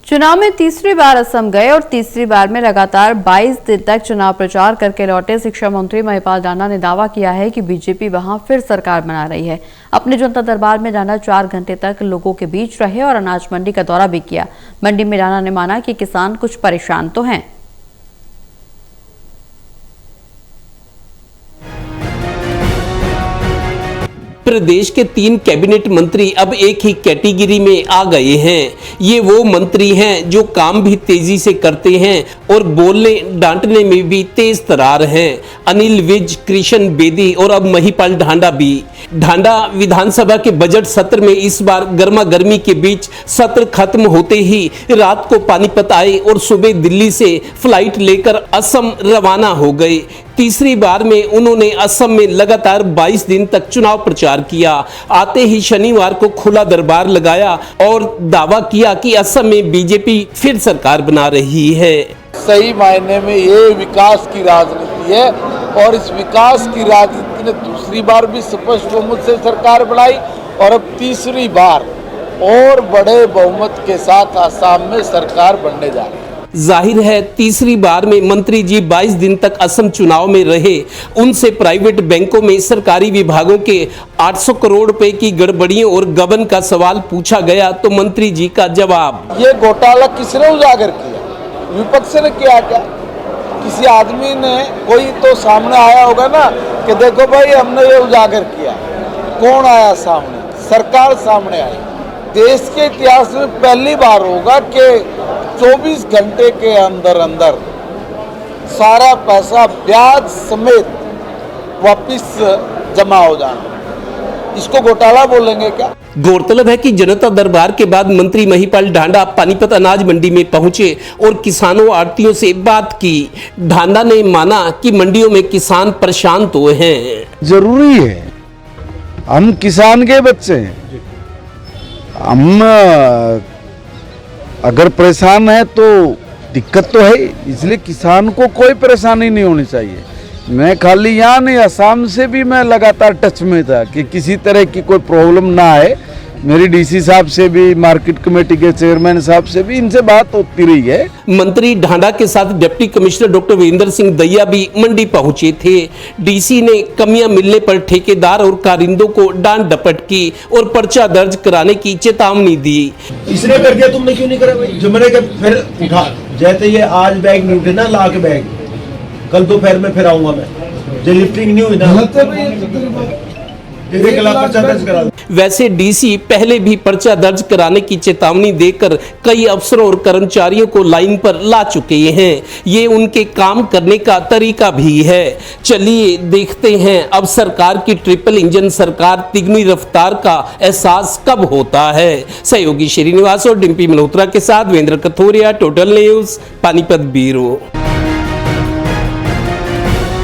चुनाव में तीसरी बार असम गए और तीसरी बार में लगातार 22 दिन तक चुनाव प्रचार करके लौटे शिक्षा मंत्री महिपाल डांडा ने दावा किया है कि बीजेपी वहां फिर सरकार बना रही है। अपने जनता दरबार में डांडा 4 घंटे तक लोगों के बीच रहे और अनाज मंडी का दौरा भी किया। मंडी में डांडा ने माना कि किसान कुछ परेशान तो हैं। प्रदेश के 3 कैबिनेट मंत्री अब एक ही कैटेगरी में आ गए हैं। ये वो मंत्री हैं जो काम भी तेजी से करते हैं और बोलने डांटने में भी तेज तरार हैं। अनिल विज, कृष्ण बेदी और अब महिपाल डांडा भी। डांडा विधानसभा के बजट सत्र में इस बार गर्मा गर्मी के बीच सत्र खत्म होते ही रात को पानीपत आए और सुबह दिल्ली से फ्लाइट लेकर असम रवाना हो गए। तीसरी बार में उन्होंने असम में लगातार 22 दिन तक चुनाव प्रचार किया। आते ही शनिवार को खुला दरबार लगाया और दावा किया कि असम में बीजेपी फिर सरकार बना रही है। सही मायने में ये विकास की राजनीति है और इस विकास की राजनीति ने दूसरी बार भी स्पष्ट बहुमत से सरकार बनाई और अब तीसरी बार और बड़े बहुमत के साथ असम में सरकार बनने जा रही है। जाहिर है तीसरी बार में मंत्री जी 22 दिन तक असम चुनाव में रहे। उनसे प्राइवेट बैंकों में सरकारी विभागों के 800 करोड़ रुपए की गड़बड़ियों और गबन का सवाल पूछा गया तो मंत्री जी का जवाब, ये घोटाला किसने उजागर किया? विपक्ष ने किया क्या? किसी आदमी ने कोई तो सामने आया होगा ना कि देखो भाई हमने ये उजागर किया। कौन आया सामने? सरकार सामने आई। देश के इतिहास में पहली बार होगा कि 24 घंटे के अंदर अंदर सारा पैसा ब्याज समेत वापिस जमा हो जाना, इसको घोटाला बोलेंगे क्या? गौरतलब है कि जनता दरबार के बाद मंत्री महिपाल डांडा पानीपत अनाज मंडी में पहुंचे और किसानों आड़तियों से बात की। डांडा ने माना कि मंडियों में किसान परेशान तो हैं। जरूरी है, हम किसान के बच्चे हैं, हम अगर परेशान है तो दिक्कत तो है, इसलिए किसान को कोई परेशानी नहीं होनी चाहिए। मैं खाली यहाँ नहीं, असम से भी मैं लगातार टच में था कि किसी तरह की कोई प्रॉब्लम ना आए। मेरी डीसी साहब से भी, मार्केट कमेटी के चेयरमैन साहब से भी इनसे बात होती रही है। मंत्री डांडा के साथ deputy commissioner doctor Virendra Singh Daiya भी मंडी पहुंचे थे। डीसी ने कमियां मिलने पर ठेकेदार और कारिंदों को डांट डपट की और पर्चा दर्ज कराने की चेतावनी दी। इसने कर दिया, तुमने क्यों नहीं करा भाई? जो मैंने फिर उठा, जैसे ये आज बैग नहीं उठे ना, ला के बैग कल दोपहर में फिर आऊंगा मैं। जो लिफ्टिंग नहीं हुई ना, वैसे डीसी पहले भी पर्चा दर्ज कराने की चेतावनी देकर कई अफसरों और कर्मचारियों को लाइन पर ला चुके हैं। ये उनके काम करने का तरीका भी है। चलिए देखते हैं अब सरकार की ट्रिपल इंजन सरकार तिगुनी रफ्तार का एहसास कब होता है। सहयोगी श्रीनिवास और डिम्पी मल्होत्रा के साथ Virender Kathoria, total news, Panipat bureau.